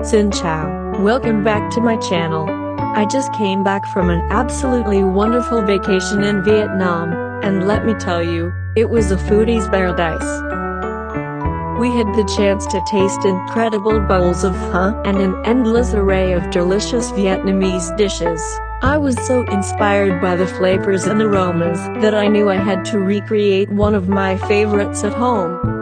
Xin chào, welcome back to my channel. I just came back from an absolutely wonderful vacation in Vietnam, and let me tell you, it was a foodie's paradise. We had the chance to taste incredible bowls of pho and an endless array of delicious Vietnamese dishes. I was so inspired by the flavors and aromas that I knew I had to recreate one of my favorites at home.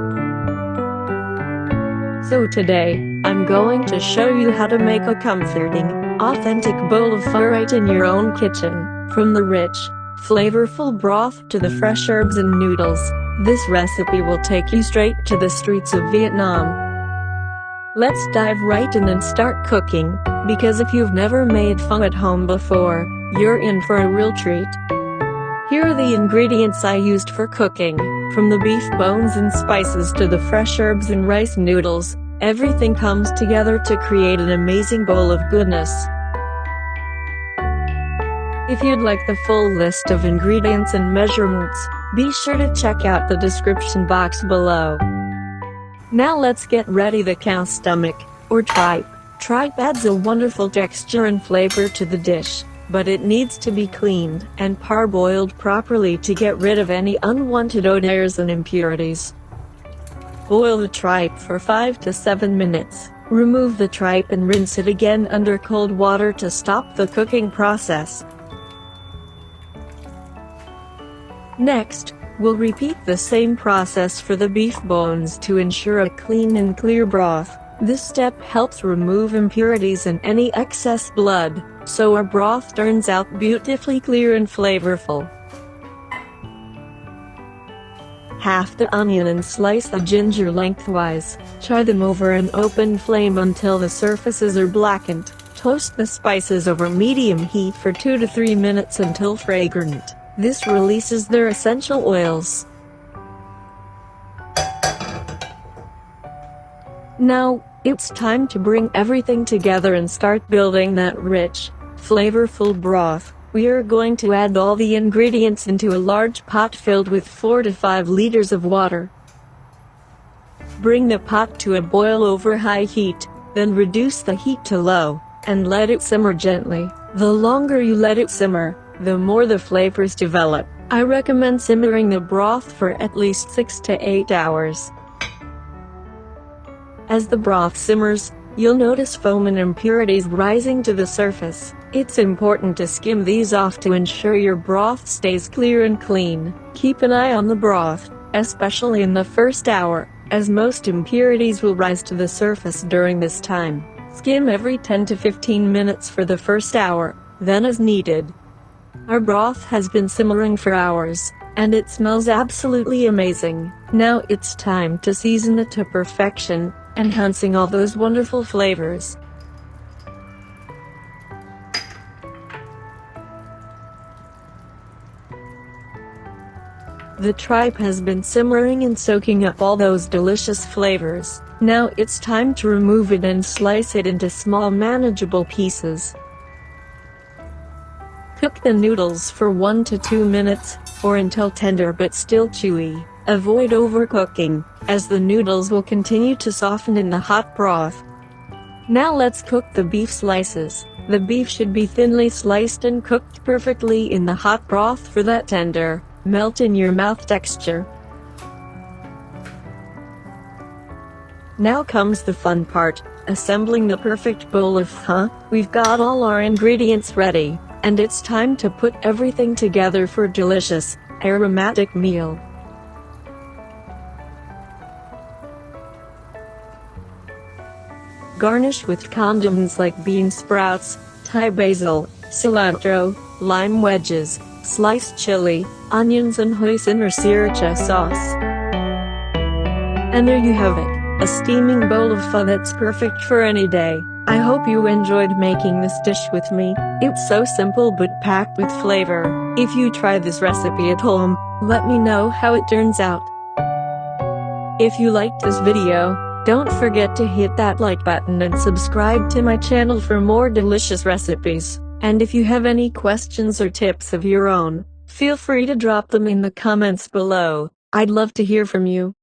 So today, I'm going to show you how to make a comforting, authentic bowl of pho right in your own kitchen. From the rich, flavorful broth to the fresh herbs and noodles, this recipe will take you straight to the streets of Vietnam. Let's dive right in and start cooking, because if you've never made pho at home before, you're in for a real treat. Here are the ingredients I used for cooking. From the beef bones and spices to the fresh herbs and rice noodles, everything comes together to create an amazing bowl of goodness. If you'd like the full list of ingredients and measurements, be sure to check out the description box below. Now let's get ready. The cow stomach, or tripe. Tripe adds a wonderful texture and flavor to the dish, but it needs to be cleaned and parboiled properly to get rid of any unwanted odors and impurities. Boil the tripe for 5 to 7 minutes. Remove the tripe and rinse it again under cold water to stop the cooking process. Next, we'll repeat the same process for the beef bones to ensure a clean and clear broth. This step helps remove impurities and any excess blood, so our broth turns out beautifully clear and flavorful. Half the onion and slice the ginger lengthwise. Char them over an open flame until the surfaces are blackened. Toast the spices over medium heat for 2 to 3 minutes until fragrant. This releases their essential oils. Now, it's time to bring everything together and start building that rich, flavorful broth. We are going to add all the ingredients into a large pot filled with 4 to 5 liters of water. Bring the pot to a boil over high heat, then reduce the heat to low, and let it simmer gently. The longer you let it simmer, the more the flavors develop. I recommend simmering the broth for at least 6 to 8 hours. As the broth simmers, you'll notice foam and impurities rising to the surface. It's important to skim these off to ensure your broth stays clear and clean. Keep an eye on the broth, especially in the first hour, as most impurities will rise to the surface during this time. Skim every 10 to 15 minutes for the first hour, then as needed. Our broth has been simmering for hours, and it smells absolutely amazing. Now it's time to season it to perfection, enhancing all those wonderful flavors. The tripe has been simmering and soaking up all those delicious flavors. Now it's time to remove it and slice it into small manageable pieces. Cook the noodles for 1 to 2 minutes, or until tender but still chewy. Avoid overcooking, as the noodles will continue to soften in the hot broth. Now let's cook the beef slices. The beef should be thinly sliced and cooked perfectly in the hot broth for that tender, melt-in-your-mouth texture. Now comes the fun part, assembling the perfect bowl of pho. We've got all our ingredients ready, and it's time to put everything together for a delicious, aromatic meal. Garnish with condiments like bean sprouts, Thai basil, cilantro, lime wedges, sliced chili, onions and hoisin or sriracha sauce. And there you have it, a steaming bowl of pho that's perfect for any day. I hope you enjoyed making this dish with me. It's so simple but packed with flavor. If you try this recipe at home, let me know how it turns out. If you liked this video, don't forget to hit that like button and subscribe to my channel for more delicious recipes. And if you have any questions or tips of your own, feel free to drop them in the comments below. I'd love to hear from you.